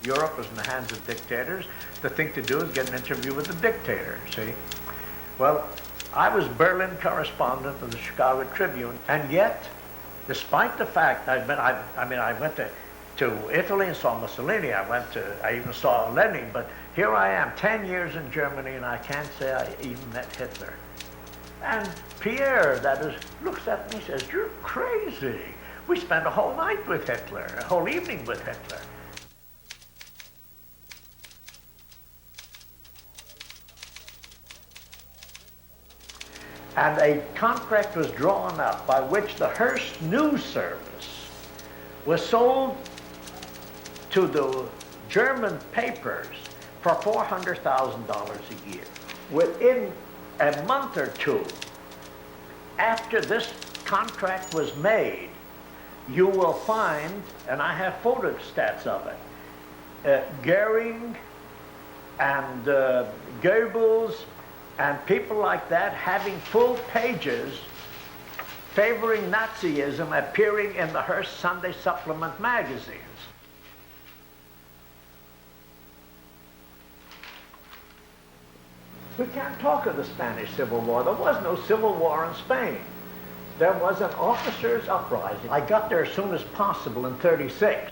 Europe was in the hands of dictators. The thing to do is get an interview with the dictator, see? Well, I was Berlin correspondent of the Chicago Tribune, and yet, despite the fact I went to Italy and saw Mussolini, I even saw Lenin, but here I am, 10 years in Germany, and I can't say I even met Hitler. And Pierre, that is, looks at me and says, "You're crazy. We spent a whole night with Hitler, a whole evening with Hitler." And a contract was drawn up by which the Hearst News Service was sold to the German papers for $400,000 a year. Within a month or two after this contract was made, you will find, and I have photostats of it, Goering and Goebbels and people like that having full pages favoring Nazism appearing in the Hearst Sunday Supplement magazines. We can't talk of the Spanish Civil War. There was no civil war in Spain. There was an officers' uprising. I got there as soon as possible in '36.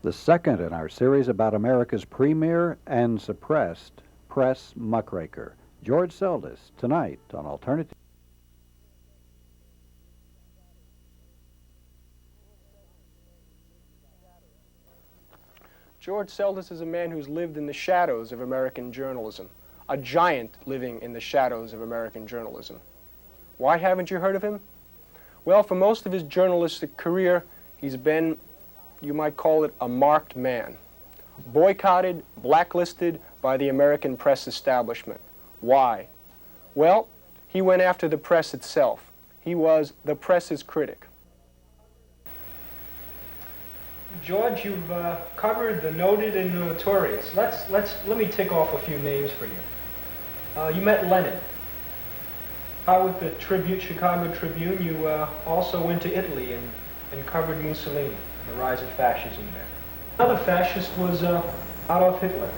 The second in our series about America's premier and suppressed press muckraker, George Seldes, tonight on Alternative. George Seldes is a man who's lived in the shadows of American journalism, a giant living in the shadows of American journalism. Why haven't you heard of him? Well, for most of his journalistic career, he's been, you might call it, a marked man. Boycotted, blacklisted by the American press establishment. Why? Well, he went after the press itself. He was the press's critic. George, you've covered the noted and the notorious. Let me tick off a few names for you. You met Lenin. How with the Chicago Tribune, you also went to Italy and covered Mussolini and the rise of fascism there. Another fascist was Adolf Hitler.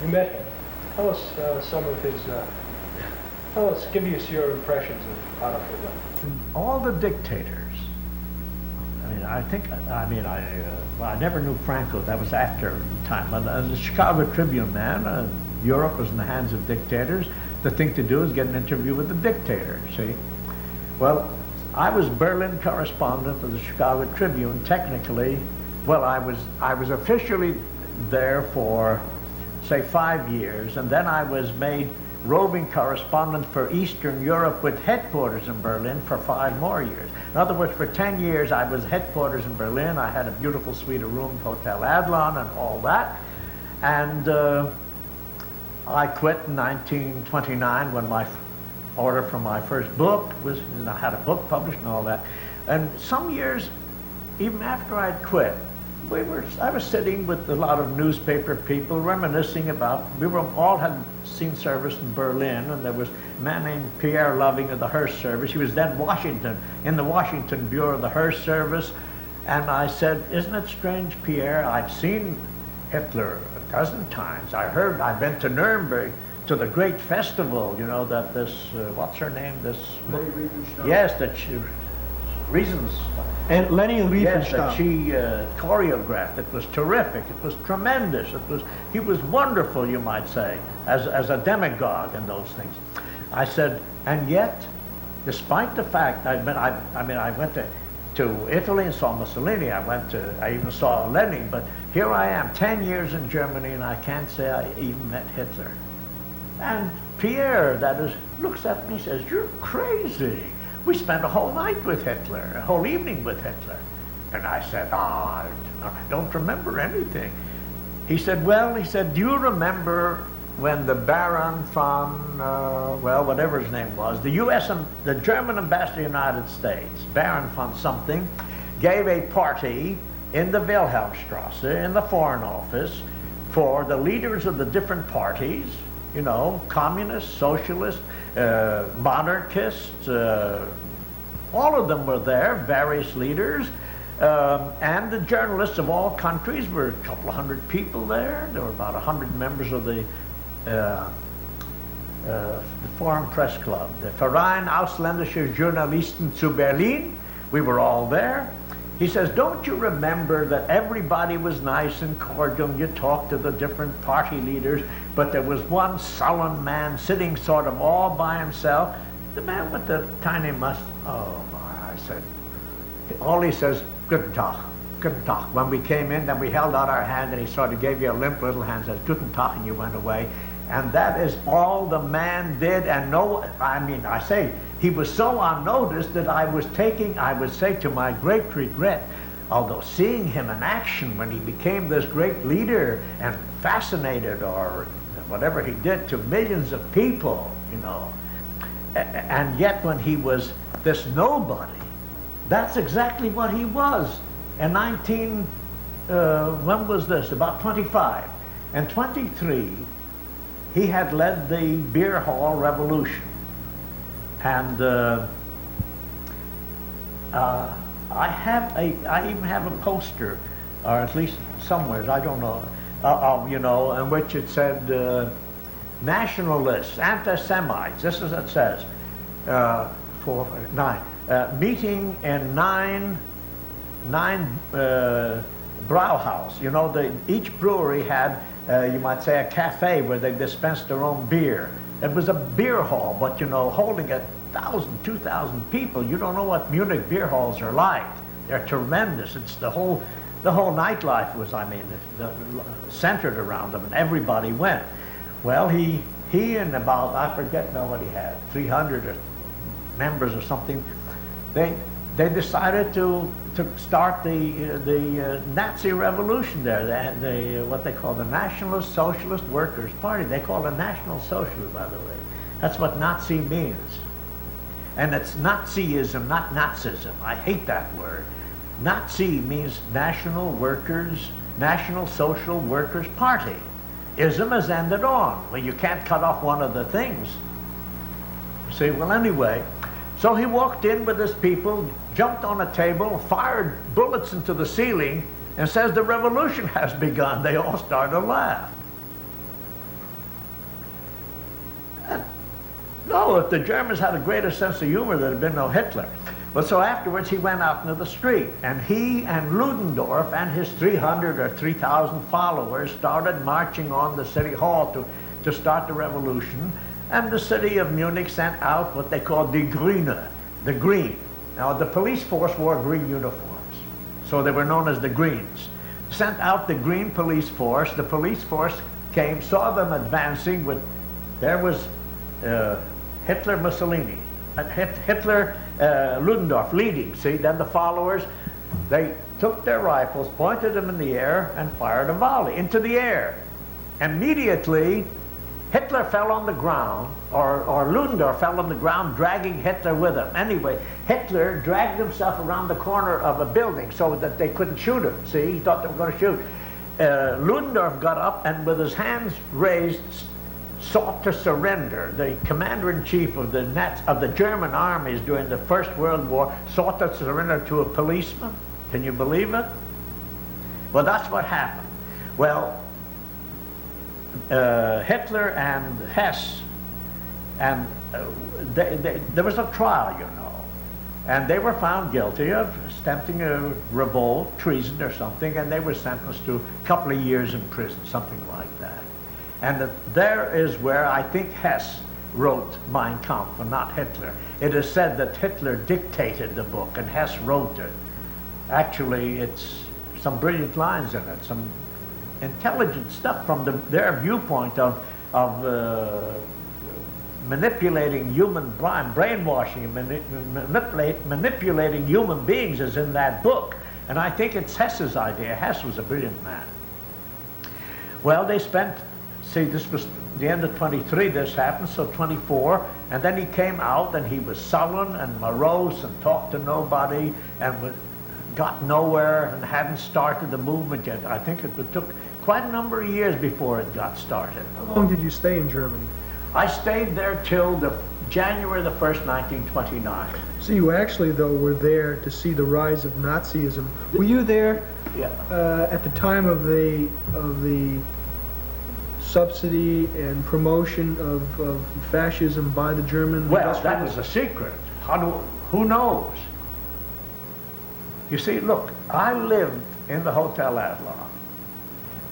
You met him. Tell us some of his, give us your impressions of Adolf Hitler. All the dictators, I never knew Franco. That was after time. But as a Chicago Tribune man, Europe was in the hands of dictators. The thing to do is get an interview with the dictator, see? Well, I was Berlin correspondent of the Chicago Tribune, technically. Well, I was officially there for, say, 5 years, and then I was made roving correspondent for Eastern Europe with headquarters in Berlin for 5 more years. In other words, for 10 years I was headquarters in Berlin. I had a beautiful suite of rooms, Hotel Adlon and all that. And I quit in 1929 when my order for my first book was, and I had a book published and all that. And some years, even after I'd quit, I was sitting with a lot of newspaper people reminiscing about, all had seen service in Berlin, and there was a man named Pierre Loving of the Hearst Service. He was then in the Washington Bureau of the Hearst Service. And I said, "Isn't it strange, Pierre? I've seen Hitler a dozen times. I've been to Nuremberg to the great festival, you know, that this, what's her name? Yes, that Reasons. And Leni Riefenstahl. Yes, that she choreographed. It was terrific. It was tremendous. He was wonderful, you might say, as a demagogue and those things." I said, and yet, despite the fact I went to Italy and saw Mussolini. I even saw Lenin. But here I am, 10 years in Germany, and I can't say I even met Hitler. And Pierre, that is, looks at me and says, "You're crazy. We spent a whole night with Hitler, a whole evening with Hitler." And I said, I don't remember anything. He said, "Do you remember when the Baron von, whatever his name was, the German ambassador to the United States, Baron von something, gave a party in the Wilhelmstrasse, in the Foreign Office, for the leaders of the different parties, you know, communists, socialists, monarchists, all of them were there, various leaders, And the journalists of all countries were a couple of hundred people there. There were about 100 members of the Foreign Press Club, the Verein Ausländischer Journalisten zu Berlin. We were all there. He says, don't you remember that everybody was nice and cordial? You talked to the different party leaders, but there was one sullen man sitting sort of all by himself. The man with the tiny mustache. Oh my, I said, all he says, guten Tag, guten Tag. When we came in, then we held out our hand and he sort of gave you a limp little hand, says, guten Tag, and you went away. And that is all the man did. And no, I mean, I say, he was so unnoticed that I would say to my great regret, although seeing him in action when he became this great leader and fascinated or whatever he did to millions of people, you know, and yet when he was this nobody, that's exactly what he was. In when was this? About 25. And 23, he had led the beer hall revolution. And I even have a poster, or at least somewhere, I don't know, you know, in which it said nationalists, anti-Semites. This is what it says. 4, 9. Meeting in nine Brauhaus. You know, each brewery had, you might say, a cafe where they dispensed their own beer. It was a beer hall, but you know, holding 1,000, 2,000 people. You don't know what Munich beer halls are like. They're tremendous. It's the whole nightlife was, I mean, centered around them, and everybody went. Well, he and about, I forget now what he had, 300 members or something. They decided to start the Nazi revolution there, what they call the Nationalist Socialist Workers' Party. They call it National Socialist, by the way. That's what Nazi means. And it's Nazism, not Nazism. I hate that word. Nazi means National Social Workers' Party. Ism has ended on. Well, you can't cut off one of the things. See, well, anyway, so he walked in with his people, jumped on a table, fired bullets into the ceiling, and says, the revolution has begun. They all started to laugh. No, if the Germans had a greater sense of humor, there'd have been no Hitler. But so afterwards, he went out into the street, and he and Ludendorff and his 300 or 3,000 followers started marching on the city hall to start the revolution. And the city of Munich sent out what they called die Grüne, the green. Now, the police force wore green uniforms, so they were known as the Greens. Sent out the green police force. The police force came, saw them advancing with, there was Hitler, Mussolini, Hitler, Ludendorff leading. See, then the followers, they took their rifles, pointed them in the air, and fired a volley into the air. Immediately, Hitler fell on the ground, or Ludendorff fell on the ground, dragging Hitler with him. Anyway, Hitler dragged himself around the corner of a building so that they couldn't shoot him. See, he thought they were going to shoot. Ludendorff got up and with his hands raised sought to surrender. The commander-in-chief of the German armies during the First World War sought to surrender to a policeman. Can you believe it? Well, that's what happened. Well, Hitler and Hess, and there was a trial, you know, and they were found guilty of attempting a revolt, treason or something, and they were sentenced to a couple of years in prison, something like that. And there is where I think Hess wrote Mein Kampf and not Hitler. It is said that Hitler dictated the book and Hess wrote it. Actually, it's some brilliant lines in it, some intelligent stuff from their viewpoint of manipulating human brainwashing, manipulating human beings is in that book. And I think it's Hess's idea. Hess was a brilliant man. Well, they spent, see, this was the end of 23 this happened, so 24, and then he came out and he was sullen and morose and talked to nobody and got nowhere and hadn't started the movement yet. I think it took quite a number of years before it got started. How long did you stay in Germany? I stayed there till January the 1st, 1929. So you actually, though, were there to see the rise of Nazism. Were you there Yeah. at the time of the subsidy and promotion of fascism by the German Well, that industrialists? was a secret. Who knows? You see, look, I lived in the Hotel Adlon.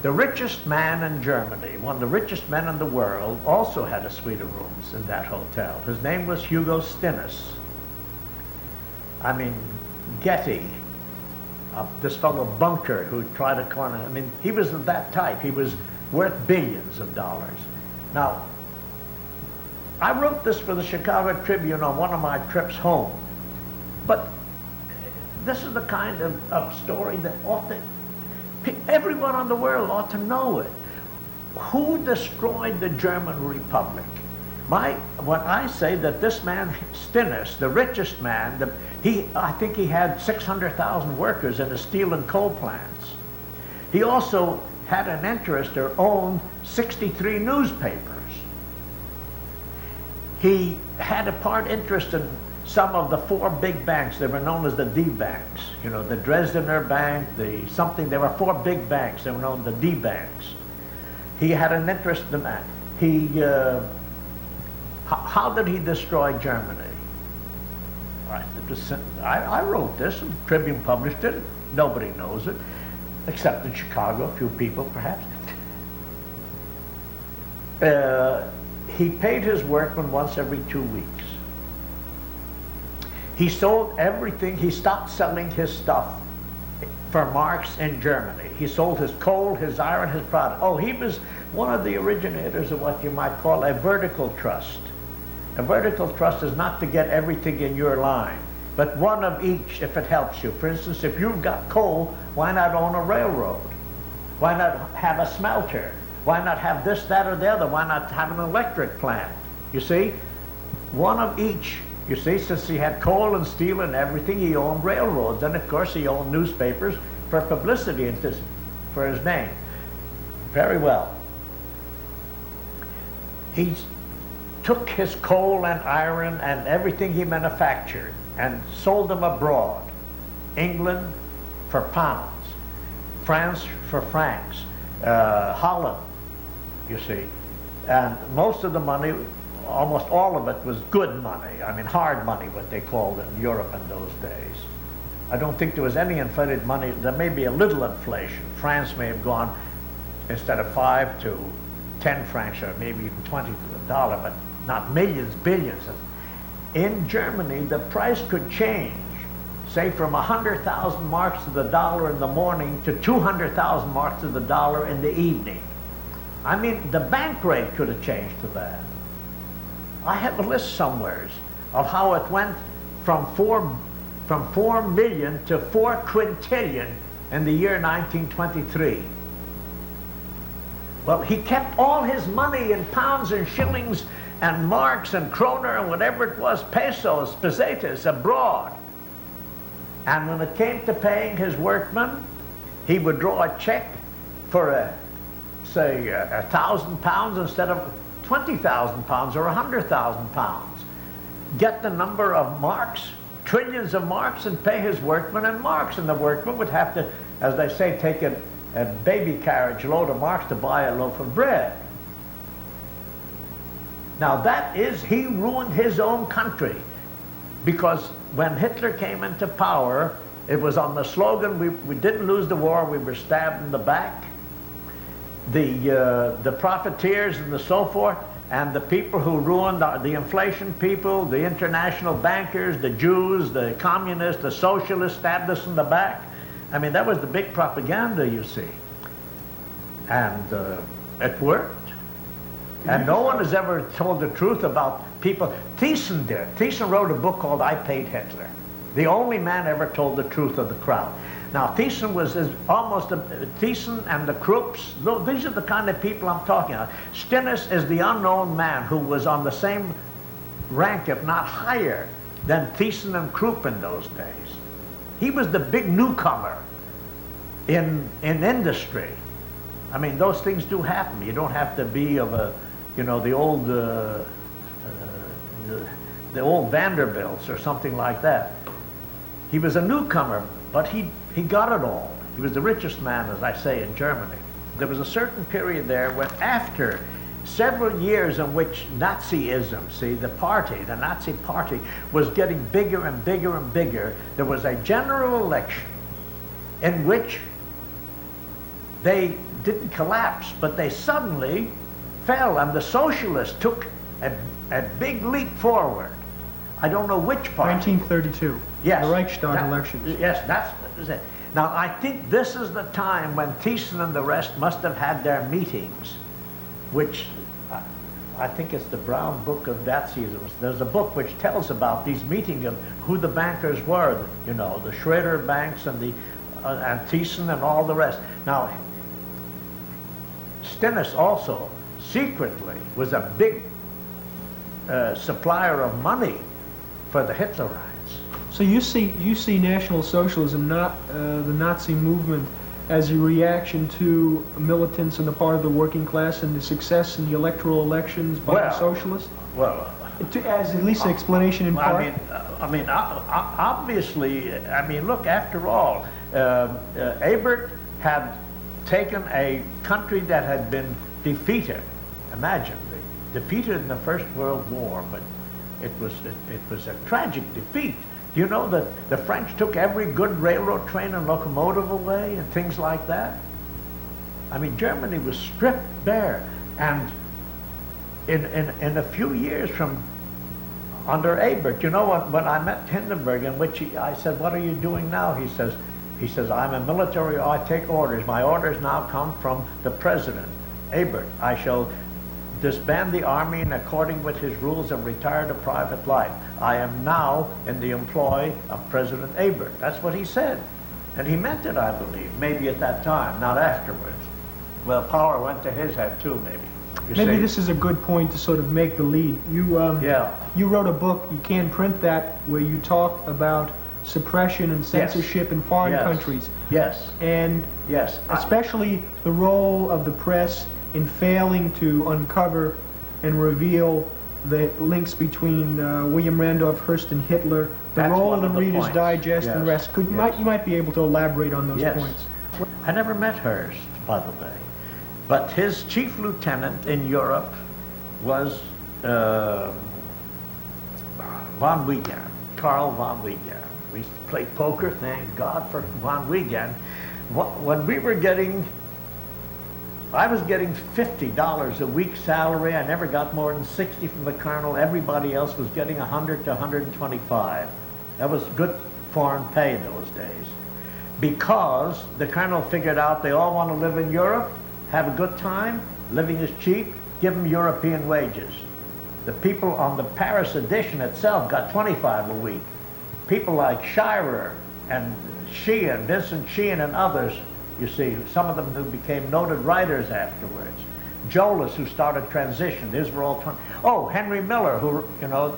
The richest man in Germany, one of the richest men in the world, also had a suite of rooms in that hotel. His name was Hugo Stinnes. I mean, Getty, this fellow Bunker who tried to corner, I mean, he was of that type. He was worth billions of dollars. Now, I wrote this for the Chicago Tribune on one of my trips home, but this is the kind of story that everyone in the world ought to know it. Who destroyed the German Republic? When I say that this man, Stinnes, the richest man, I think he had 600,000 workers in his steel and coal plants. He also had an interest or owned 63 newspapers. He had a part interest in some of the 4 big banks that were known as the D banks. You know, the Dresdner Bank, there were 4 big banks that were known as the D banks. He had an interest in that. How did he destroy Germany? I wrote this, and Tribune published it. Nobody knows it, except in Chicago, a few people perhaps. He paid his workmen once every 2 weeks. He sold everything. He stopped selling his stuff for marks in Germany. He sold his coal, his iron, his product. Oh, he was one of the originators of what you might call a vertical trust. A vertical trust is not to get everything in your line, but one of each if it helps you. For instance, if you've got coal, why not own a railroad? Why not have a smelter? Why not have this, that, or the other? Why not have an electric plant? You see, one of each. You see, since he had coal and steel and everything, he owned railroads. And of course, he owned newspapers for publicity and for his name. Very well. He took his coal and iron and everything he manufactured and sold them abroad. England for pounds, France for francs, Holland, you see. And most of the money, almost all of it, was good money. I mean, hard money, what they called in Europe in those days. I don't think there was any inflated money. There may be a little inflation. France may have gone, instead of 5 to 10 francs, or maybe even 20 to the dollar, but not millions, billions. In Germany, the price could change, say from 100,000 marks to the dollar in the morning to 200,000 marks to the dollar in the evening. I mean, the bank rate could have changed to that. I have a list somewhere of how it went from 4 million to 4 quintillion in the year 1923. Well, he kept all his money in pounds and shillings and marks and kroner and whatever it was, pesos, pesetas, abroad. And when it came to paying his workmen, he would draw a check for, say, 1,000 pounds instead of 20,000 pounds or 100,000 pounds. Get the number of marks, trillions of marks, and pay his workmen in marks. And the workman would have to, as they say, take a baby carriage load of marks to buy a loaf of bread. Now he ruined his own country, because when Hitler came into power, it was on the slogan, we didn't lose the war, we were stabbed in the back. The profiteers and the so forth, and the people who ruined the inflation people, the international bankers, the Jews, the communists, the socialists stabbed us in the back. I mean, that was the big propaganda, you see. And it worked. And no one has ever told the truth about people. Thyssen did. Thyssen wrote a book called I Paid Hitler. The only man ever told the truth of the crowd. Now, Thyssen was Thyssen and the Krupps, these are the kind of people I'm talking about. Stinnes is the unknown man who was on the same rank, if not higher, than Thyssen and Krupp in those days. He was the big newcomer in industry. I mean, those things do happen. You don't have to be of a, you know, the old the old Vanderbilts or something like that. He was a newcomer, but he got it all. He was the richest man, as I say, in Germany. There was a certain period there when, after several years in which Nazism, see, the Nazi party was getting bigger and bigger and bigger, there was a general election in which they didn't collapse, but they suddenly fell, and the socialists took a big leap forward. I don't know which party. 1932. Yes. The Reichstag elections. Yes, that was it. Now, I think this is the time when Thyssen and the rest must have had their meetings, which I think it's the Brown Book of Nazism. There's a book which tells about these meetings of who the bankers were, you know, the Schroeder banks and the and Thyssen and all the rest. Now, Stennis also secretly was a big supplier of money for the Hitlerites. So you see National Socialism, not the Nazi movement, as a reaction to militants on the part of the working class and the success in the electoral elections by the socialists? Well, as at least an explanation in part. Obviously, I mean, look, after all, Ebert had taken a country that had been defeated. Imagine, defeated in the First World War, but it was a tragic defeat. Do you know that the French took every good railroad train and locomotive away and things like that? I mean, Germany was stripped bare, and in a few years from under Ebert, you know what? When I met Hindenburg, in which I said, "What are you doing now?" He says, "I'm a military. I take orders. My orders now come from the president, Ebert. I shall disband the army in according with his rules and retire to private life. I am now in the employ of President Ebert." That's what he said. And he meant it, I believe, maybe at that time, not afterwards. Well, power went to his head too, maybe. Maybe this is a good point to sort of make the lead. You wrote a book, you can't print that, where you talked about suppression and censorship in foreign countries. Yes. And especially the role of the press in failing to uncover and reveal the links between William Randolph Hearst and Hitler, the role of the Reader's Digest and the rest. You might be able to elaborate on those points. I never met Hearst, by the way, but his chief lieutenant in Europe was von Wiegand, Karl von Wiegand. We used to play poker, thank God for von Wiegand. When we were getting, I was getting $50 a week salary. I never got more than 60 from the colonel. Everybody else was getting 100 to 125. That was good foreign pay those days. Because the colonel figured out they all want to live in Europe, have a good time, living is cheap, give them European wages. The people on the Paris edition itself got 25 a week. People like Shirer and Sheehan, Vincent Sheehan and others, you see, some of them who became noted writers afterwards. Jolas, who started Transition, these were all, Henry Miller, who, you know,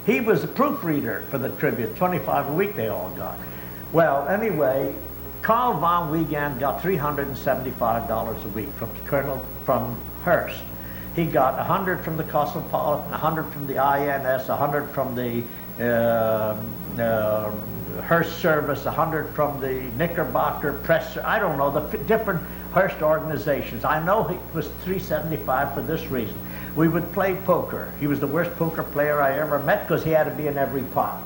he was a proofreader for the Tribune, 25 a week they all got. Well, anyway, Karl von Wiegand got $375 a week from Hearst. He got 100 from the Cosmopolitan, 100 from the INS, 100 from the Hearst Service, 100 from the Knickerbocker Press, I don't know, the different Hearst organizations. I know he was $375 for this reason. We would play poker. He was the worst poker player I ever met because he had to be in every pot.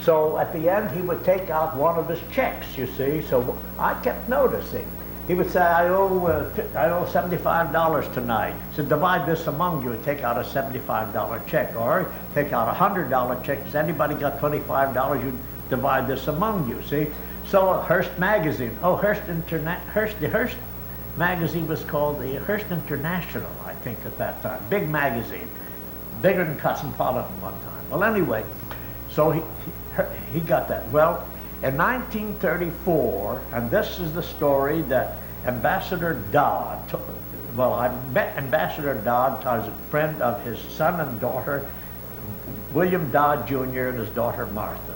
So at the end, he would take out one of his checks, you see. So I kept noticing. He would say, I owe $75 tonight. So divide this among you and take out a $75 check. Or take out a $100 check. Has anybody got $25? You divide this among you, see. So Hearst magazine. Oh, the Hearst magazine was called the Hearst International, I think, at that time. Big magazine. Bigger than Cosmopolitan one time. Well, anyway, so he got that. Well, in 1934, and this is the story that Ambassador Dodd, I met Ambassador Dodd. I was a friend of his son and daughter, William Dodd Jr. and his daughter Martha.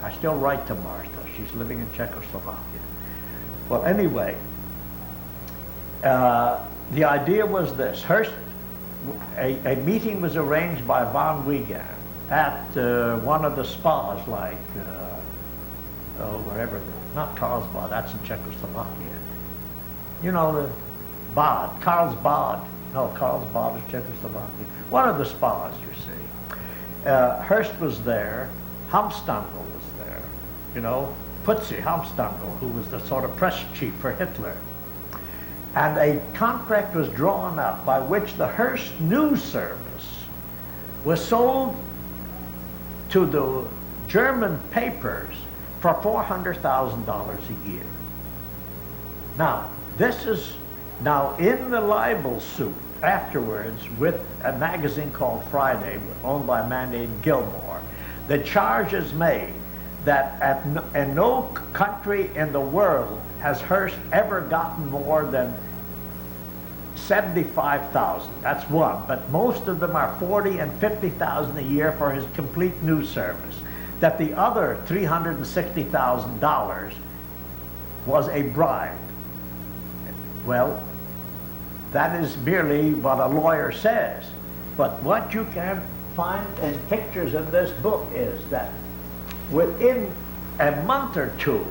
I still write to Martha. She's living in Czechoslovakia. Well, anyway, the idea was this. Hearst a meeting was arranged by von Wiegand at one of the spas, like, wherever, not Karlsbad, that's in Czechoslovakia. You know, the Bad, Karlsbad. No, Karlsbad is Czechoslovakia. One of the spas, you see. Hearst was there, Hamstandl was there, you know, Putzi, Hamstandl, who was the sort of press chief for Hitler. And a contract was drawn up by which the Hearst news service was sold to the German papers for $400,000 a year. Now, this is now in the libel suit afterwards with a magazine called Friday, owned by a man named Gilmore. The charge is made that in no country in the world has Hearst ever gotten more than 75,000. That's one, but most of them are 40 and 50,000 a year for his complete news service. That the other $360,000 was a bribe. Well, that is merely what a lawyer says. But what you can find in pictures in this book is that within a month or two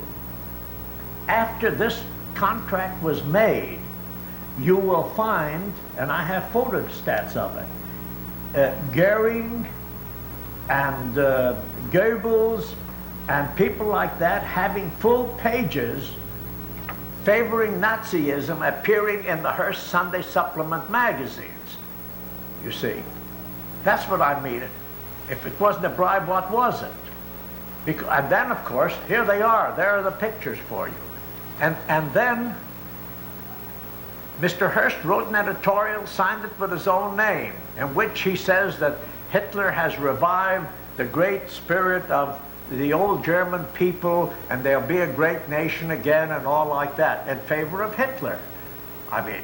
after this contract was made, you will find, and I have photostats of it, Goering and Goebbels and people like that having full pages favoring Nazism appearing in the Hearst Sunday Supplement magazines. You see, that's what I mean. If it wasn't a bribe, what was it? And then, of course, here they are. There are the pictures for you. And then Mr. Hearst wrote an editorial, signed it with his own name, in which he says that Hitler has revived the great spirit of the old German people, and they'll be a great nation again, and all like that, in favor of Hitler. I mean,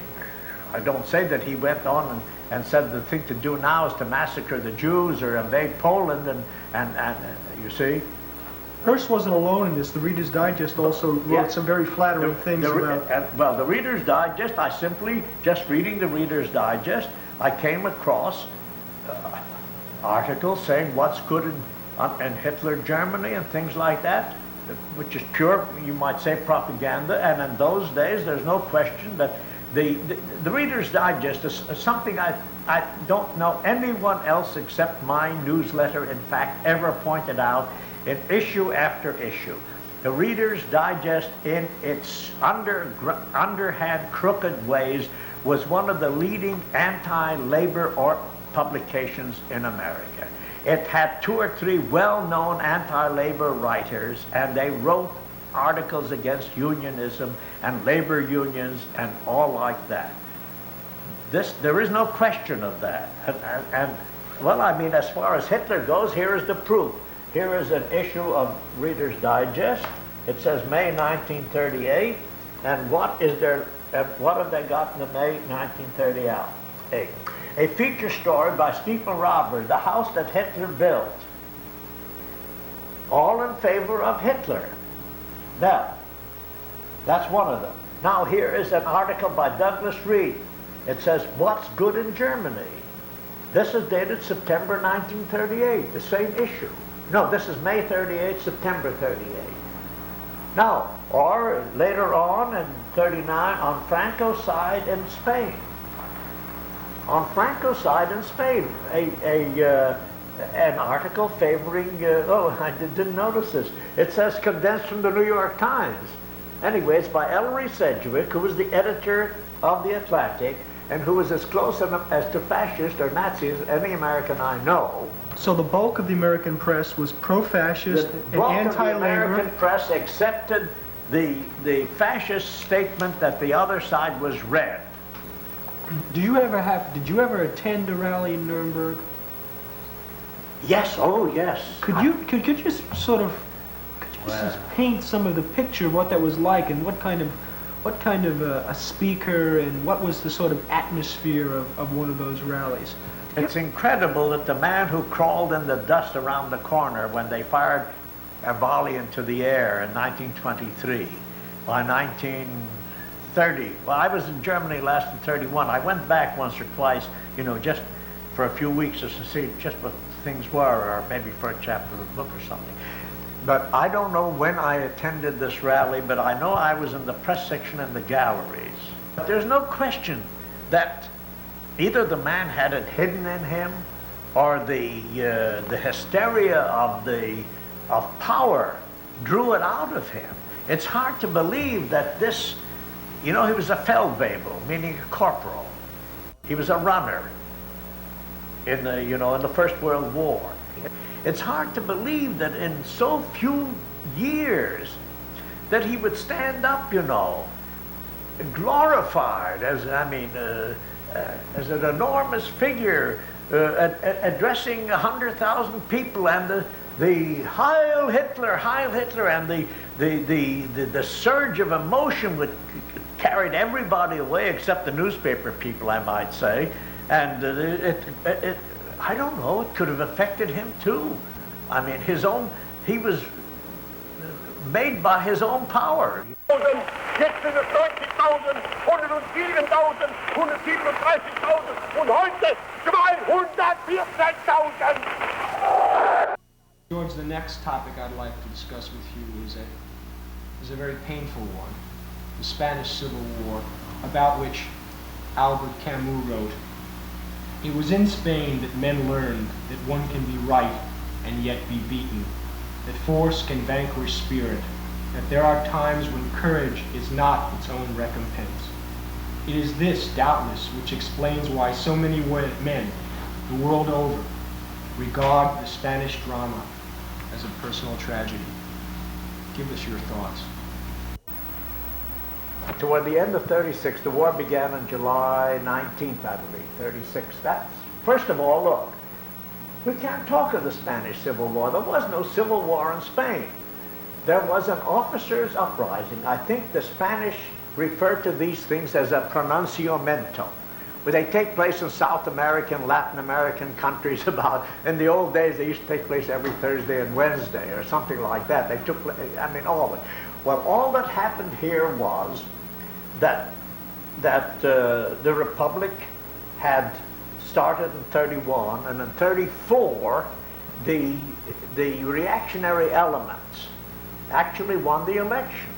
I don't say that he went on and said the thing to do now is to massacre the Jews or invade Poland, and you see. Hearst wasn't alone in this. The Reader's Digest also wrote some very flattering things about... Well, the Reader's Digest, I simply, just reading the Reader's Digest, I came across articles saying what's good in Hitler Germany and things like that, which is pure, you might say, propaganda. And in those days, there's no question that the Reader's Digest is something I don't know anyone else except my newsletter, in fact, ever pointed out in issue after issue. The Reader's Digest, in its underhand, crooked ways, was one of the leading anti-labor publications in America. It had 2 or 3 well-known anti-labor writers, and they wrote articles against unionism and labor unions and all like that. There is no question of that. And well, I mean, as far as Hitler goes, here is the proof. Here is an issue of Reader's Digest. It says May 1938, and what have they got in the May 1938? A feature story by Stephen Robert, The House That Hitler Built. All in favor of Hitler. Now, that's one of them. Now here is an article by Douglas Reed. It says, What's Good in Germany? This is dated September 1938, the same issue. No, this is May 38, September 38. Now, or later on in 39, on Franco's side in Spain. On Franco's side in Spain, an article favoring, I didn't notice this. It says condensed from the New York Times. Anyway, it's by Ellery Sedgwick, who was the editor of The Atlantic, and who was as close as to fascist or Nazi as any American I know. So the bulk of the American press was pro-fascist and anti-labor. The bulk of the anti-labor. American press accepted the fascist statement that the other side was red. Did you ever attend a rally in Nuremberg? Yes, oh yes. Could you just sort of just paint some of the picture of what that was like, and what kind of a speaker, and what was the sort of atmosphere of one of those rallies? It's incredible that the man who crawled in the dust around the corner when they fired a volley into the air in 1923, by 30. Well, I was in Germany last in 31. I went back once or twice, you know, just for a few weeks just to see just what things were, or maybe for a chapter of a book or something. But I don't know when I attended this rally, but I know I was in the press section and the galleries. But there's no question that either the man had it hidden in him, or the hysteria of power drew it out of him. It's hard to believe that this, you know, he was a Feldwebel, meaning a corporal. He was a runner in the, you know, in the First World War. It's hard to believe that in so few years that he would stand up, you know, glorified as, I mean, as an enormous figure, addressing 100,000 people, and the Heil Hitler, and the surge of emotion which carried everybody away except the newspaper people, I might say. And I don't know, it could have affected him too. I mean, he was made by his own power. Jetzt sind es 90.000, 107.000, 137.000 und heute 214.000. George, the next topic I'd like to discuss with you is a very painful one, the Spanish Civil War, about which Albert Camus wrote, "It was in Spain that men learned that one can be right and yet be beaten, that force can vanquish spirit, that there are times when courage is not its own recompense. It is this, doubtless, which explains why so many men, the world over, regard the Spanish drama as a personal tragedy." Give us your thoughts. Toward the end of 36, the war began on July 19th, I believe, 36. That's, first of all, look, we can't talk of the Spanish Civil War. There was no civil war in Spain. There was an officers' uprising. I think the Spanish refer to these things as a pronunciamiento, where they take place in South American, Latin American countries. About, in the old days, they used to take place every Thursday and Wednesday or something like that. They took, I mean, all of it. Well, all that happened here was that the Republic had started in 31, and in 34, the reactionary elements actually won the election.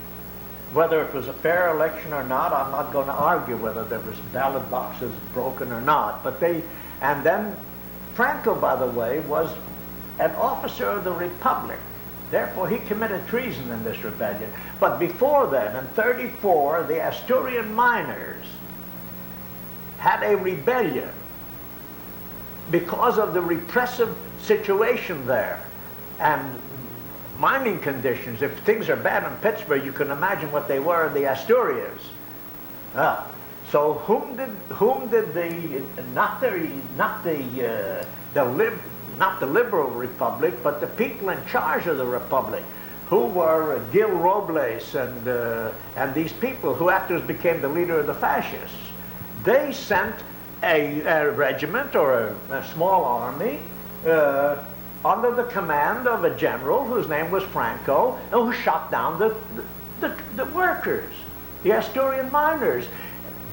Whether it was a fair election or not, I'm not going to argue whether there was ballot boxes broken or not, but and then Franco, by the way, was an officer of the Republic. Therefore, he committed treason in this rebellion. But before then, in 34, the Asturian miners had a rebellion because of the repressive situation there and mining conditions. If things are bad in Pittsburgh, you can imagine what they were in the Asturias. So whom did not the liberal republic, but the people in charge of the republic, who were Gil Robles and these people who afterwards became the leader of the fascists, they sent a regiment or a small army under the command of a general whose name was Franco, and who shot down the workers, the Asturian miners.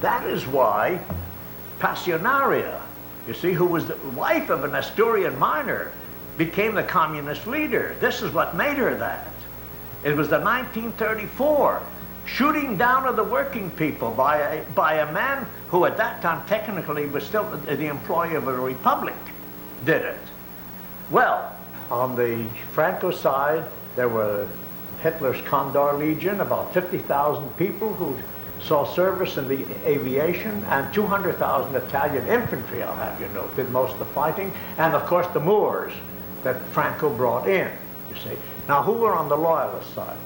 That is why Pasionaria, you see, who was the wife of an Asturian miner, became the communist leader. This is what made her that. It was the 1934 shooting down of the working people by a man who at that time technically was still the employee of a republic, did it. Well, on the Franco side, there were Hitler's Condor Legion, about 50,000 people who saw service in the aviation, and 200,000 Italian infantry, I'll have you know, did most of the fighting, and of course the Moors that Franco brought in, you see. Now, who were on the loyalist side?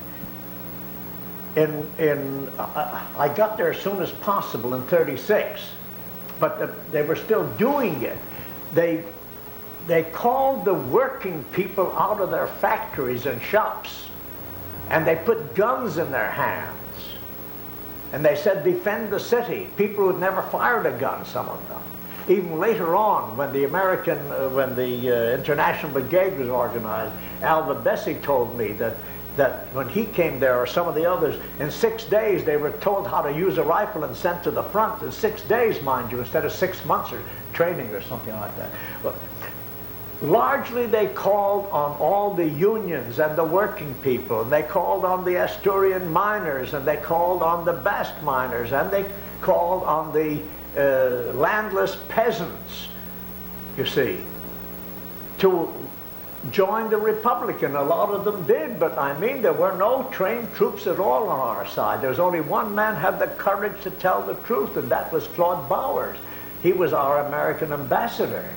I got there as soon as possible in 36, but they were still doing it. They called the working people out of their factories and shops, and they put guns in their hands. And they said, defend the city. People who had never fired a gun, some of them. Even later on, when the International Brigade was organized, Alva Bessie told me that that when he came there, or some of the others, in 6 days they were told how to use a rifle and sent to the front. In 6 days, mind you, instead of 6 months or training or something like that. But largely they called on all the unions and the working people. And they called on the Asturian miners, and they called on the Basque miners, and they called on the landless peasants, you see, to join the Republican. A lot of them did, but I mean, there were no trained troops at all on our side. There's only one man had the courage to tell the truth, and that was Claude Bowers. He was our American ambassador,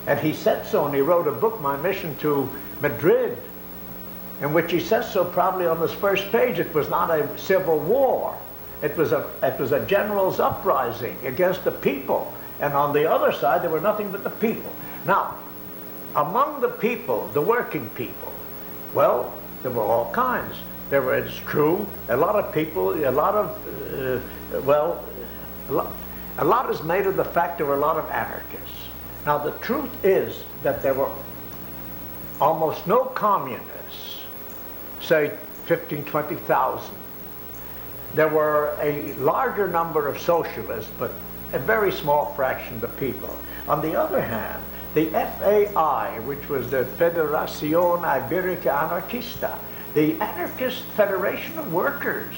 and he said so, and he wrote a book, My Mission to Madrid, in which he says so proudly on this first page. It was not a civil war. It was a general's uprising against the people, and on the other side there were nothing but the people. Now, among the people, the working people, well, there were all kinds. There were, it's true, a lot of people, a lot is made of the fact there were a lot of anarchists. Now, the truth is that there were almost no communists, say 15, 20,000. There were a larger number of socialists, but a very small fraction of the people. On the other hand, the FAI, which was the Federación Ibérica Anarquista, the anarchist federation of workers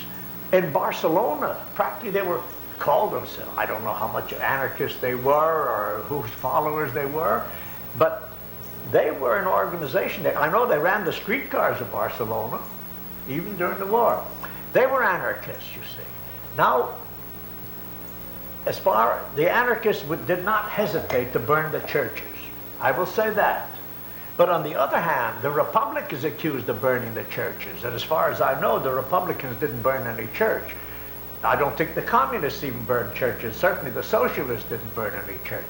in Barcelona, practically they were called themselves. I don't know how much anarchists they were or whose followers they were, but they were an organization. I know they ran the streetcars of Barcelona, even during the war. They were anarchists, you see. Now, as far, the anarchists did not hesitate to burn the churches. I will say that. But on the other hand, the Republicans accused of burning the churches. And as far as I know, the Republicans didn't burn any church. I don't think the communists even burned churches. Certainly the socialists didn't burn any churches.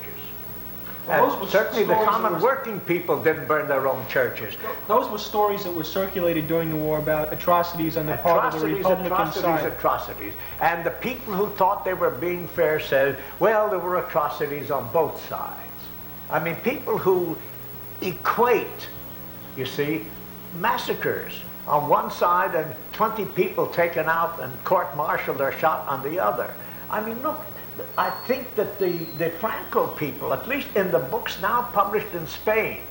Well, and certainly the common working people didn't burn their own churches. Those were stories that were circulated during the war about atrocities on the part of the Republican side. Atrocities. And the people who thought they were being fair said, well, there were atrocities on both sides. I mean, people who equate, you see, massacres on one side and 20 people taken out and court-martialed or shot on the other. I mean, look, I think that the Franco people, at least in the books now published in Spain,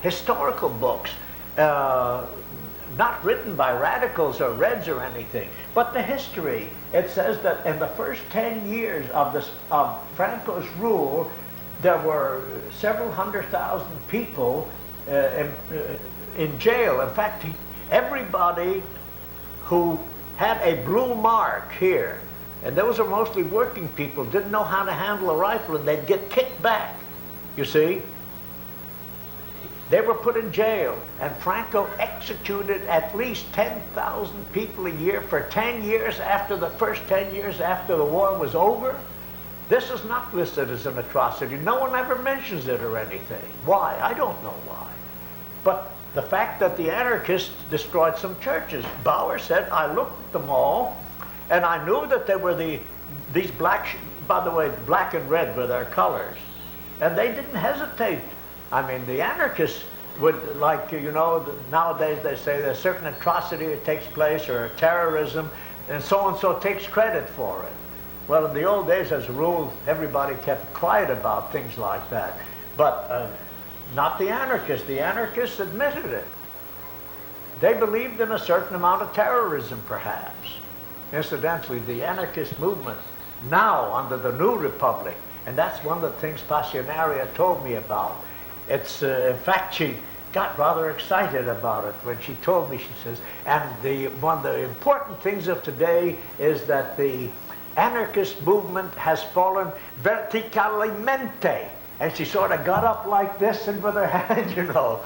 historical books, not written by radicals or Reds or anything, but the history, it says that in the first 10 years of Franco's rule, there were several 100,000 people in jail. In fact, everybody who had a blue mark here, and those are mostly working people, didn't know how to handle a rifle, and they'd get kicked back, you see. They were put in jail, and Franco executed at least 10,000 people a year for 10 years after the first 10 years after the war was over. This is not listed as an atrocity. No one ever mentions it or anything. Why? I don't know why. But the fact that the anarchists destroyed some churches, Bauer said, I looked at them all, and I knew that they were these black, by the way, black and red were their colors. And they didn't hesitate. I mean, the anarchists would, like, you know, nowadays they say there's a certain atrocity that takes place or terrorism, and so takes credit for it. Well, in the old days, as a rule, everybody kept quiet about things like that. But not the anarchists. The anarchists admitted it. They believed in a certain amount of terrorism, perhaps. Incidentally, the anarchist movement now under the new republic, and that's one of the things Passionaria told me about. It's, in fact, she got rather excited about it when she told me, she says, and one of the important things of today is that the anarchist movement has fallen verticalmente. And she sort of got up like this and with her hand, you know,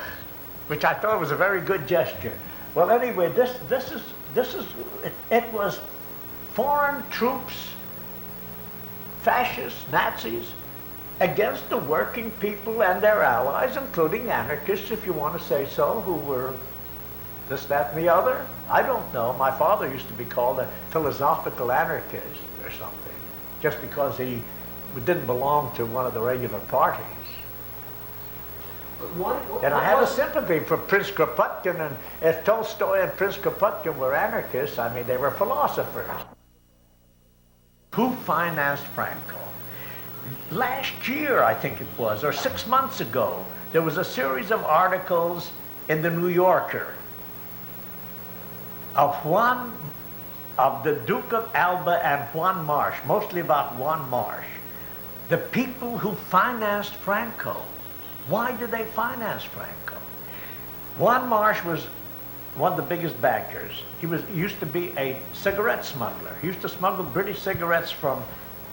which I thought was a very good gesture. Well, anyway, it was foreign troops, fascists, Nazis, against the working people and their allies, including anarchists, if you want to say so, who were this, that, and the other. I don't know. My father used to be called a philosophical anarchist or something, just because he didn't belong to one of the regular parties. And I had a sympathy for Prince Kropotkin, and if Tolstoy and Prince Kropotkin were anarchists, I mean, they were philosophers. Who financed Franco? Last year, I think it was, or 6 months ago, there was a series of articles in the New Yorker of the Duke of Alba and Juan Marsh, mostly about Juan Marsh, the people who financed Franco. Why did they finance Franco? Juan Marsh was one of the biggest bankers. He used to be a cigarette smuggler. He used to smuggle British cigarettes from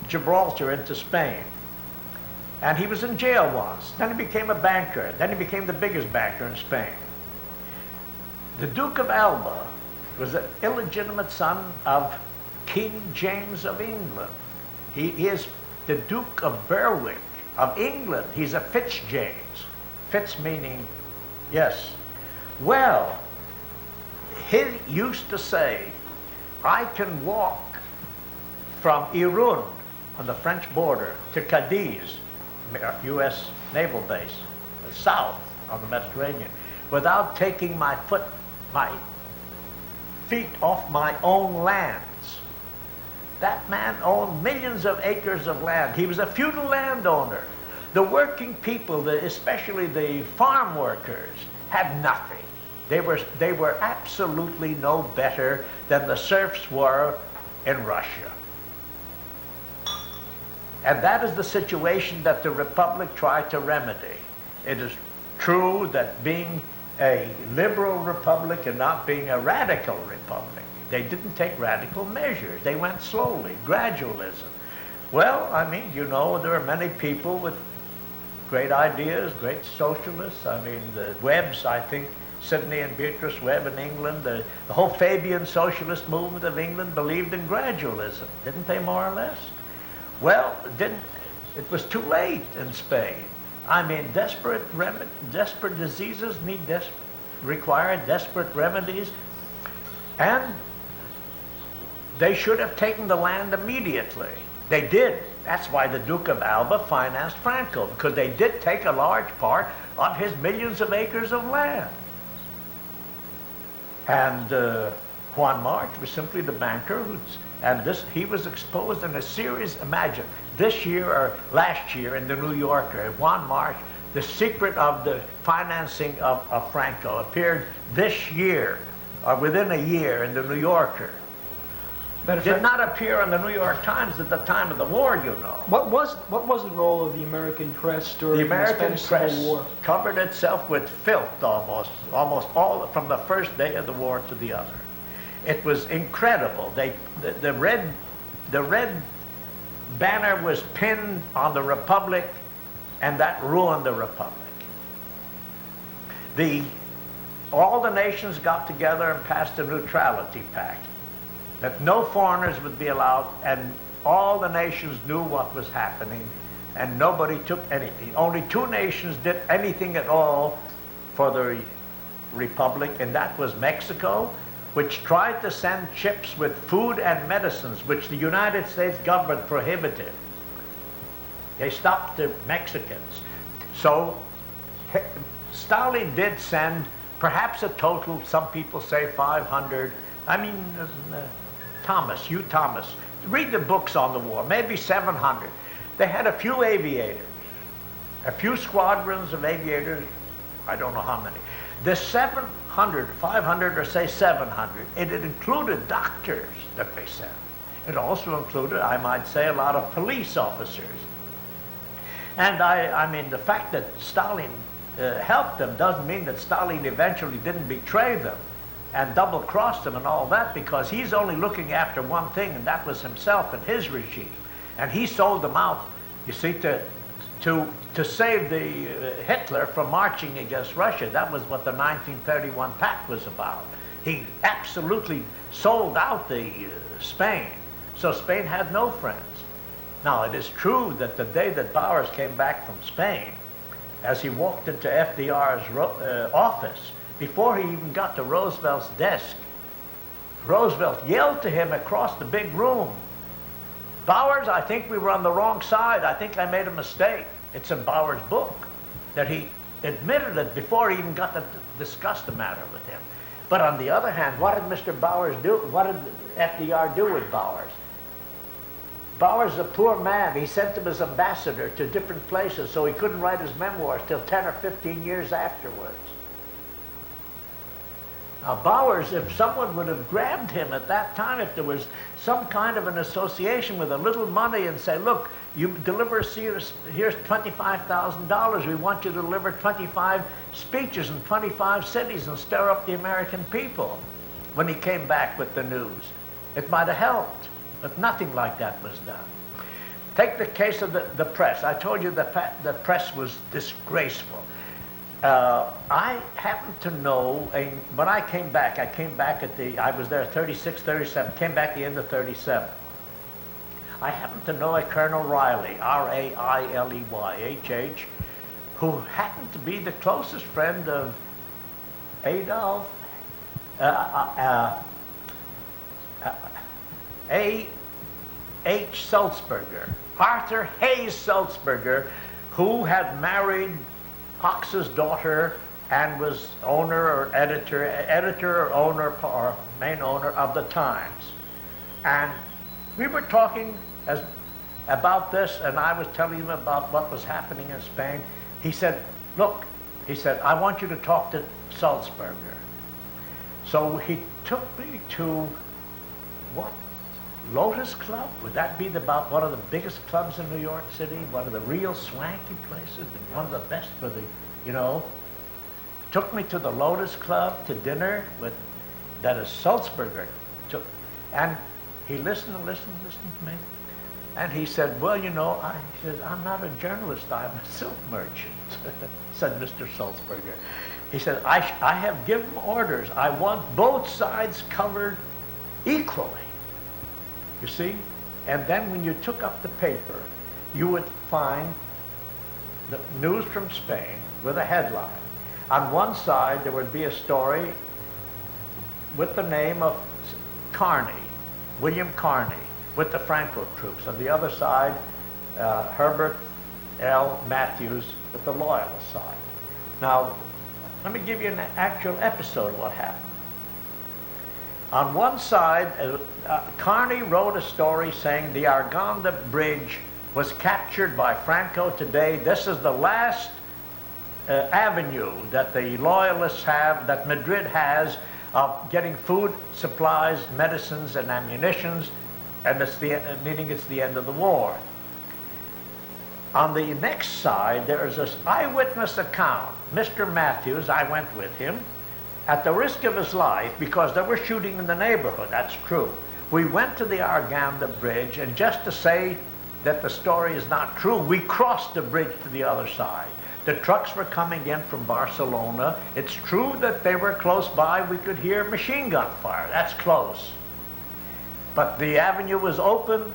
Gibraltar into Spain. And he was in jail once. Then he became a banker. Then he became the biggest banker in Spain. The Duke of Alba was an illegitimate son of King James of England. He is the Duke of Berwick of England. He's a Fitzjames. Fitz meaning, yes. Well, he used to say, I can walk from Irun on the French border to Cadiz, U.S. naval base, south on the Mediterranean, without taking my feet off my own lands. That man owned millions of acres of land. He was a feudal landowner. The working people, especially the farm workers, had nothing. They were absolutely no better than the serfs were in Russia. And that is the situation that the Republic tried to remedy. It is true that being a liberal republic and not being a radical republic, they didn't take radical measures. They went slowly, gradualism. Well, I mean, you know, there are many people with great ideas, great socialists. I mean, the Webbs, I think, Sidney and Beatrice Webb in England, the whole Fabian socialist movement of England believed in gradualism, didn't they, more or less? Well, it was too late in Spain. I mean, desperate diseases require desperate remedies, and they should have taken the land immediately. They did. That's why the Duke of Alba financed Franco, because they did take a large part of his millions of acres of land. And Juan March was simply the banker he was exposed in a series, imagine, this year or last year in the New Yorker, Juan March, the secret of the financing of Franco appeared this year, or within a year in the New Yorker. Did not appear in the New York Times at the time of the war, you know. What was the role of the American press during the Spanish Civil War? Covered itself with filth almost all from the first day of the war to the other. It was incredible. The red banner was pinned on the Republic, and that ruined the Republic. All the nations got together and passed a neutrality pact, that no foreigners would be allowed, and all the nations knew what was happening, and nobody took anything. Only 2 nations did anything at all for the Republic, and that was Mexico, which tried to send ships with food and medicines, which the United States government prohibited. They stopped the Mexicans. So Stalin did send perhaps a total, some people say 500, I mean, Thomas, read the books on the war, maybe 700. They had a few aviators, a few squadrons of aviators, I don't know how many. The 700, 500, or say 700, it had included doctors that they sent. It also included, I might say, a lot of police officers. And I mean, the fact that Stalin helped them doesn't mean that Stalin eventually didn't betray them and double-crossed them and all that, because he's only looking after one thing, and that was himself and his regime. And he sold them out, you see, to save Hitler from marching against Russia. That was what the 1931 pact was about. He absolutely sold out Spain, so Spain had no friends. Now, it is true that the day that Bowers came back from Spain, as he walked into FDR's office, before he even got to Roosevelt's desk, Roosevelt yelled to him across the big room, "Bowers, I think we were on the wrong side. I think I made a mistake." It's in Bowers' book that he admitted it before he even got to discuss the matter with him. But on the other hand, what did Mr. Bowers do? What did FDR do with Bowers? Bowers is a poor man. He sent him as ambassador to different places, so he couldn't write his memoirs till 10 or 15 years afterwards. Now Bowers, if someone would have grabbed him at that time, if there was some kind of an association with a little money and say, look, you deliver us here's $25,000. We want you to deliver 25 speeches in 25 cities and stir up the American people. When he came back with the news, it might have helped, but nothing like that was done. Take the case of the press. I told you the press was disgraceful. I happen to know, when I came back I was there 36, 37, came back the end of 37. I happen to know a Colonel Riley, R-A-I-L-E-Y-H-H, who happened to be the closest friend of Adolf, A.H. Sulzberger, Arthur Hayes Sulzberger, who had married Cox's daughter and was owner or editor or owner or main owner of the Times. And we were talking about this, and I was telling him about what was happening in Spain. He said, look, he said, I want you to talk to Sulzberger. So he took me to what? Lotus Club? Would that be about one of the biggest clubs in New York City? One of the real swanky places, one of the best for the, you know. Took me to the Lotus Club to dinner that is Sulzberger took, and he listened to me. And he said, well, you know, he says, I'm not a journalist, I'm a silk merchant, said Mr. Sulzberger. He said, I have given orders. I want both sides covered equally. You see? And then when you took up the paper, you would find the news from Spain with a headline. On one side, there would be a story with the name of Kearny, William Kearny, with the Franco troops. On the other side, Herbert L. Matthews with the Loyalist side. Now, let me give you an actual episode of what happened. On one side, Kearny wrote a story saying the Arganda Bridge was captured by Franco today. This is the last avenue that the Loyalists have, that Madrid has, of getting food, supplies, medicines, and ammunitions, and meaning it's the end of the war. On the next side, there is this eyewitness account. Mr. Matthews, I went with him, at the risk of his life, because they were shooting in the neighborhood, that's true. We went to the Arganda Bridge, and just to say that the story is not true, we crossed the bridge to the other side. The trucks were coming in from Barcelona. It's true that they were close by. We could hear machine gun fire. That's close. But the avenue was open.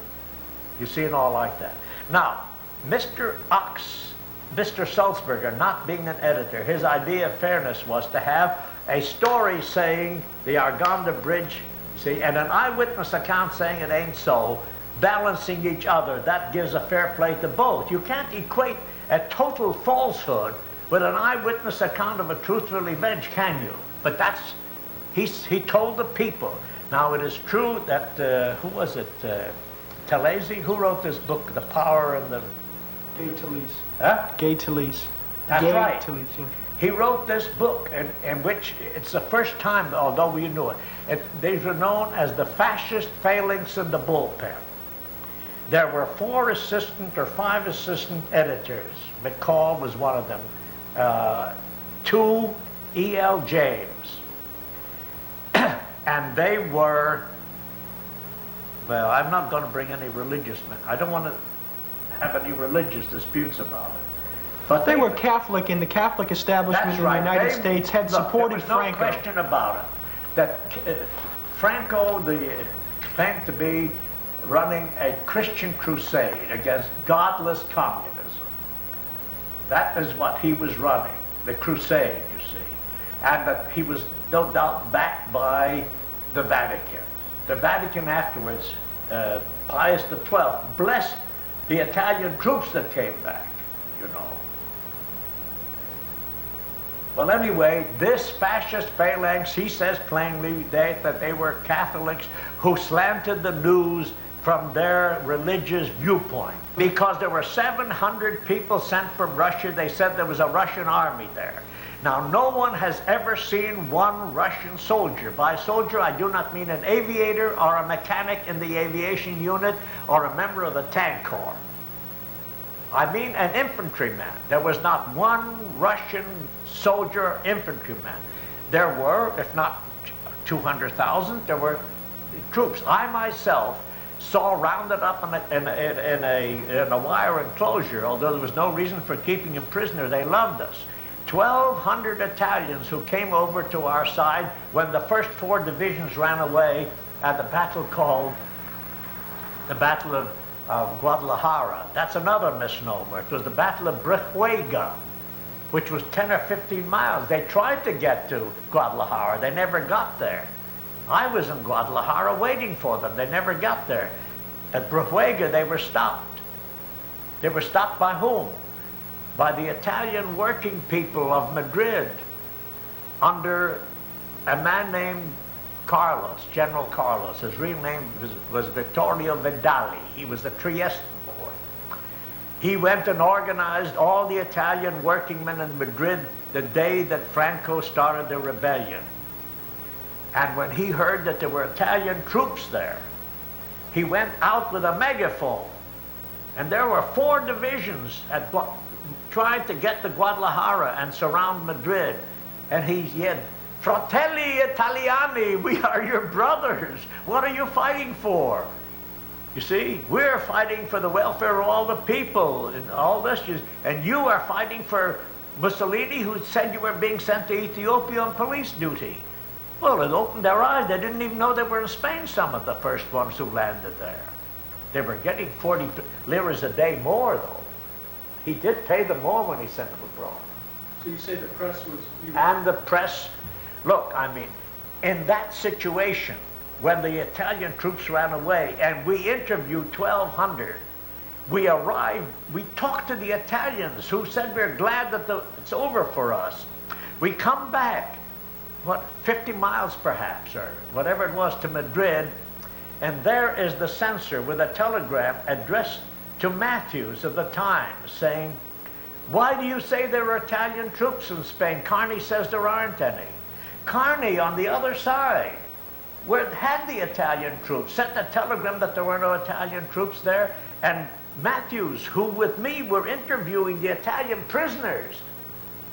You see it all like that. Now, Mr. Sulzberger, not being an editor, his idea of fairness was to have a story saying the Arganda Bridge, see, and an eyewitness account saying it ain't so, balancing each other. That gives a fair play to both. You can't equate a total falsehood with an eyewitness account of a truthful event, can you? But that's, he told the people. Now it is true that, who was it, Talese? Who wrote this book, The Power and the... Gay Talese. Huh? Gay Talese. That's Gay right. Talese, yeah. He wrote this book in which it's the first time, although we knew it, these were known as the fascist phalanx in the bullpen. There were 4 assistant or 5 assistant editors. McCall was one of them. 2 E.L. James. And they were, well, I'm not going to bring any religious men. I don't want to have any religious disputes about it. But they were Catholic, and the Catholic establishment in the United States had supported Franco. There was no question about it. That Franco claimed to be running a Christian crusade against godless communism. That is what he was running, the crusade, you see. And that he was no doubt backed by the Vatican. The Vatican afterwards, Pius XII, blessed the Italian troops that came back, you know. Well, anyway, this fascist phalanx, he says plainly that they were Catholics who slanted the news from their religious viewpoint. Because there were 700 people sent from Russia, they said there was a Russian army there. Now, no one has ever seen one Russian soldier. By soldier, I do not mean an aviator or a mechanic in the aviation unit or a member of the tank corps. I mean an infantryman. There was not one Russian soldier or infantryman. There were, if not 200,000, there were troops. I myself saw rounded up in a wire enclosure, although there was no reason for keeping him prisoner. They loved us. 1,200 Italians who came over to our side when the first 4 divisions ran away at the battle called the Battle of Guadalajara. That's another misnomer. It was the Battle of Brihuega, which was 10 or 15 miles. They tried to get to Guadalajara. They never got there. I was in Guadalajara waiting for them. They never got there. At Brihuega, they were stopped. They were stopped by whom? By the Italian working people of Madrid under a man named Carlos, General Carlos. His real name was Vittorio Vidali. He was a Trieste boy. He went and organized all the Italian working men in Madrid the day that Franco started the rebellion. And when he heard that there were Italian troops there, he went out with a megaphone. And there were 4 divisions trying to get to Guadalajara and surround Madrid. And he had, "Fratelli Italiani, we are your brothers. What are you fighting for?" You see, we're fighting for the welfare of all the people and all this. And you are fighting for Mussolini, who said you were being sent to Ethiopia on police duty. Well, it opened their eyes. They didn't even know they were in Spain, some of the first ones who landed there. They were getting 40 liras a day more, though. He did pay them more when he sent them abroad. So you say the press was... And the press, look, I mean, in that situation, when the Italian troops ran away, and we interviewed 1,200, we arrived, we talked to the Italians who said we're glad that it's over for us. We come back, 50 miles perhaps, or whatever it was, to Madrid, and there is the censor with a telegram addressed to Matthews of the Times saying, "Why do you say there are Italian troops in Spain? Carney says there aren't any." Carney, on the other side, had the Italian troops, sent a telegram that there were no Italian troops there, and Matthews, who with me were interviewing the Italian prisoners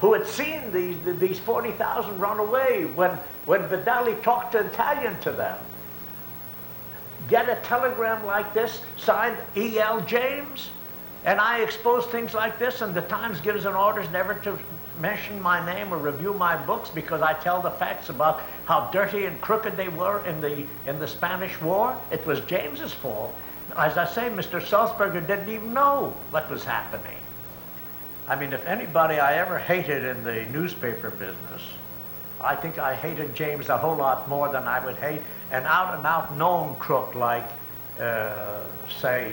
who had seen these 40,000 run away when Vidali talked Italian to them, get a telegram like this signed E.L. James, and I expose things like this, and the Times gives an orders never to mention my name or review my books because I tell the facts about how dirty and crooked they were in the Spanish War. It was James's fault. As I say, Mr. Sulzberger didn't even know what was happening. I mean, if anybody I ever hated in the newspaper business, I think I hated James a whole lot more than I would hate an out-and-out known crook like, say,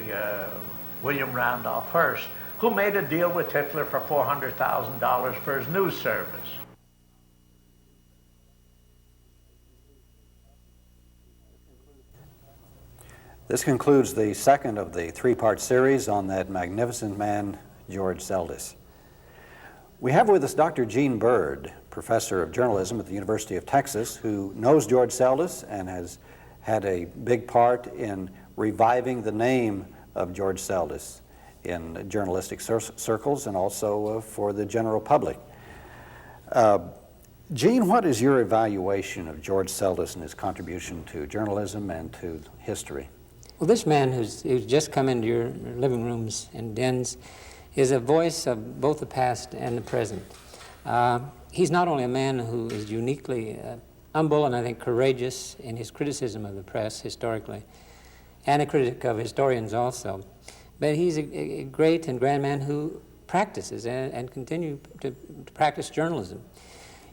William Randolph Hearst, who made a deal with Hitler for $400,000 for his news service. This concludes the second of the 3-part series on that magnificent man, George Seldes. We have with us Dr. Gene Bird, professor of journalism at the University of Texas, who knows George Seldes and has had a big part in reviving the name of George Seldes in journalistic circles and also for the general public. Gene, what is your evaluation of George Seldes and his contribution to journalism and to history? Well, this man who's just come into your living rooms and dens is a voice of both the past and the present. He's not only a man who is uniquely humble and I think courageous in his criticism of the press historically, and a critic of historians also, but he's a great and grand man who practices and continue to practice journalism.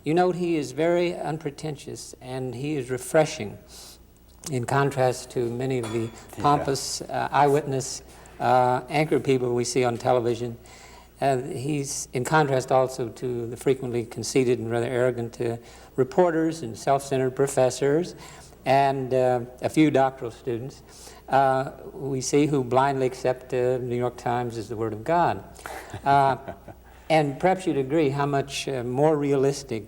You note he is very unpretentious and he is refreshing in contrast to many of the pompous eyewitness anchor people we see on television. He's in contrast also to the frequently conceited and rather arrogant reporters and self-centered professors and a few doctoral students we see who blindly accept the New York Times as the Word of God. And perhaps you'd agree how much more realistic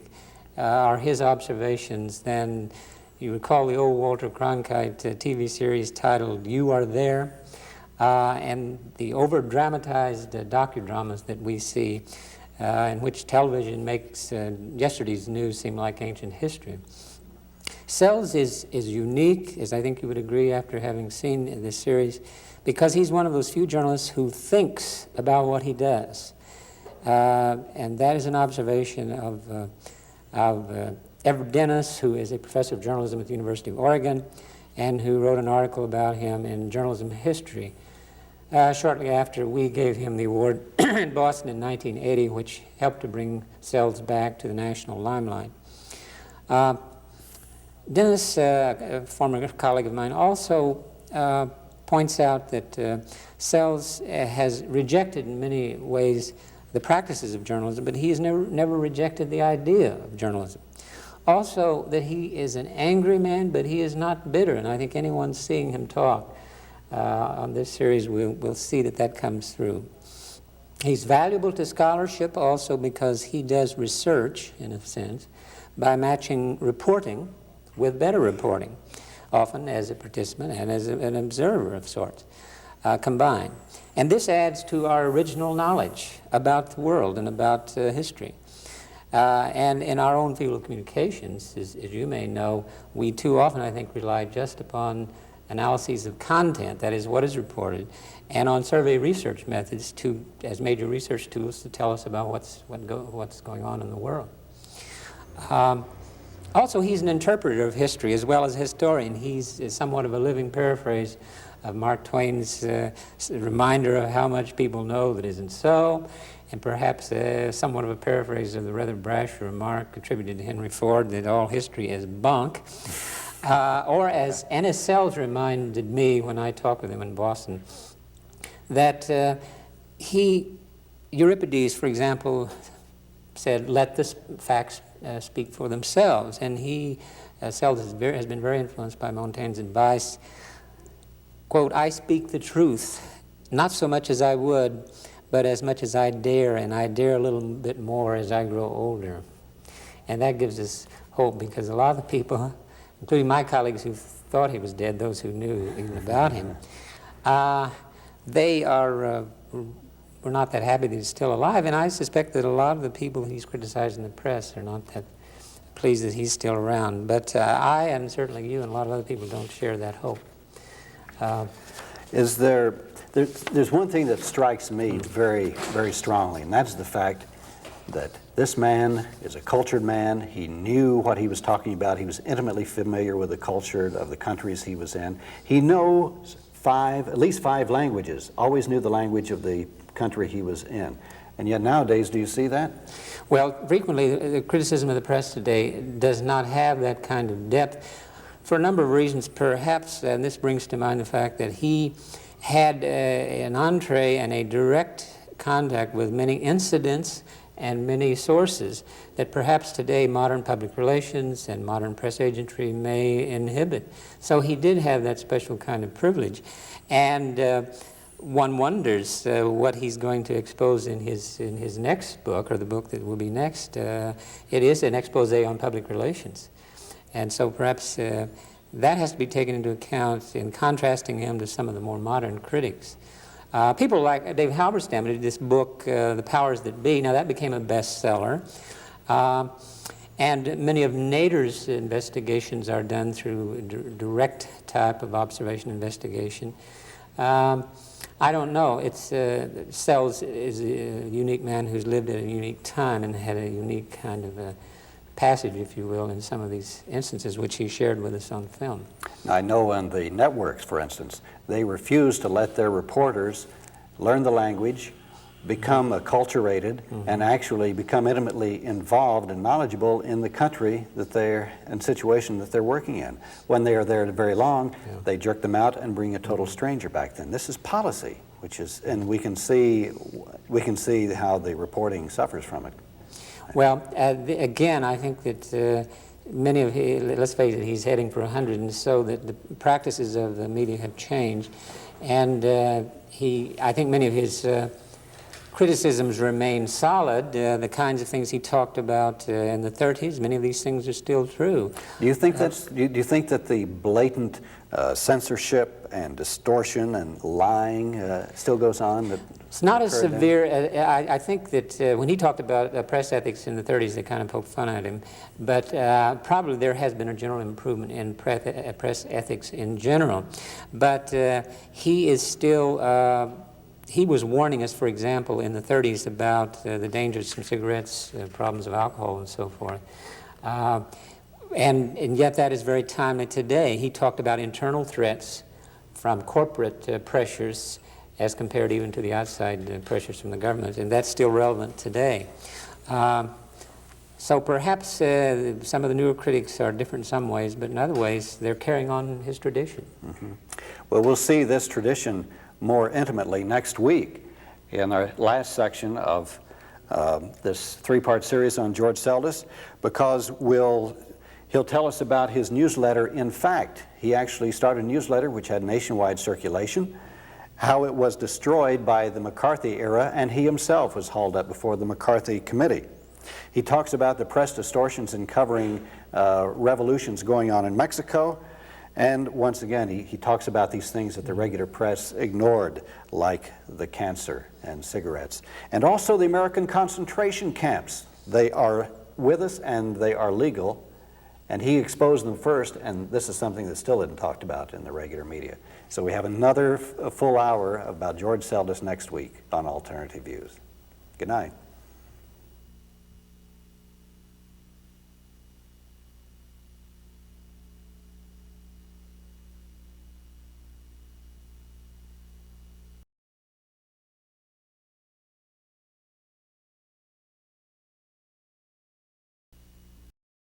are his observations than, you recall the old Walter Cronkite TV series titled You Are There, and the over-dramatized docudramas that we see in which television makes yesterday's news seem like ancient history. Seldes is unique, as I think you would agree after having seen this series, because he's one of those few journalists who thinks about what he does. And that is an observation of Everett Dennis, who is a professor of journalism at the University of Oregon, and who wrote an article about him in Journalism History shortly after we gave him the award in Boston in 1980, which helped to bring Seldes back to the national limelight. Dennis, a former colleague of mine, also points out that Seldes has rejected in many ways the practices of journalism, but he has never rejected the idea of journalism. Also, that he is an angry man, but he is not bitter, and I think anyone seeing him talk on this series will see that that comes through. He's valuable to scholarship also because he does research, in a sense, by matching reporting with better reporting, often as a participant and as an observer of sorts, combined. And this adds to our original knowledge about the world and about history. And in our own field of communications, as you may know, we too often, I think, rely just upon analyses of content, that is, what is reported, and on survey research methods as major research tools to tell us about what's going on in the world. Also, he's an interpreter of history as well as a historian. He's somewhat of a living paraphrase of Mark Twain's reminder of how much people know that isn't so, and perhaps somewhat of a paraphrase of the rather brash remark attributed to Henry Ford that all history is bunk. Or as Ennis Seldes reminded me when I talked with him in Boston, that Euripides, for example, said, let the facts speak for themselves. And Seldes has been very influenced by Montaigne's advice, quote, I speak the truth, not so much as I would, but as much as I dare, and I dare a little bit more as I grow older. And that gives us hope, because a lot of the people, including my colleagues who thought he was dead, those who knew even about him, they were not that happy that he's still alive, and I suspect that a lot of the people he's criticized in the press are not that pleased that he's still around. But I, and certainly you and a lot of other people, don't share that hope. There's one thing that strikes me very, very strongly, and that's the fact that this man is a cultured man. He knew what he was talking about. He was intimately familiar with the culture of the countries he was in. He knows at least five languages, always knew the language of the country he was in. And yet nowadays, do you see that? Well, frequently the criticism of the press today does not have that kind of depth for a number of reasons, perhaps, and this brings to mind the fact that he had an entree and a direct contact with many incidents and many sources that perhaps today modern public relations and modern press agentry may inhibit. So he did have that special kind of privilege. And one wonders what he's going to expose in his next book, or the book that will be next. It is an expose on public relations. And so perhaps that has to be taken into account in contrasting him to some of the more modern critics. People like David Halberstam did this book, The Powers That Be. Now that became a bestseller. And many of Nader's investigations are done through direct type of observation investigation. I don't know. Seldes is a unique man who's lived at a unique time and had a unique kind of passage, if you will, in some of these instances, which he shared with us on film. I know on the networks, for instance, they refuse to let their reporters learn the language become acculturated and actually become intimately involved and knowledgeable in the country that they're, and situation that they're working in. When they are there very long, they jerk them out and bring a total stranger back then. This is policy, which is, and we can see how the reporting suffers from it. Well, again, I think that many of let's face it, he's heading for 100, and so that the practices of the media have changed, and I think many of his criticisms remain solid. The kinds of things he talked about in the 30s, many of these things are still true. Do you think do you think that the blatant censorship and distortion and lying still goes on? It's not as severe. I think that when he talked about press ethics in the 30s, they kind of poked fun at him. But probably there has been a general improvement in press ethics in general. But he is still, he was warning us, for example, in the 30s about the dangers from cigarettes, problems of alcohol, and so forth. And yet that is very timely today. He talked about internal threats from corporate pressures as compared even to the outside pressures from the government, and that's still relevant today. So perhaps some of the newer critics are different in some ways, but in other ways they're carrying on his tradition. Well, we'll see this tradition more intimately next week in our last section of this three-part series on George Seldes, because he'll tell us about his newsletter. In fact, he actually started a newsletter which had nationwide circulation, how it was destroyed by the McCarthy era, and he himself was hauled up before the McCarthy committee. He talks about the press distortions in covering revolutions going on in Mexico, and once again he talks about these things that the regular press ignored, like the cancer and cigarettes. And also the American concentration camps. They are with us and they are legal, and he exposed them first, and this is something that still isn't talked about in the regular media. So we have another full hour about George Seldes next week on Alternative Views. Good night.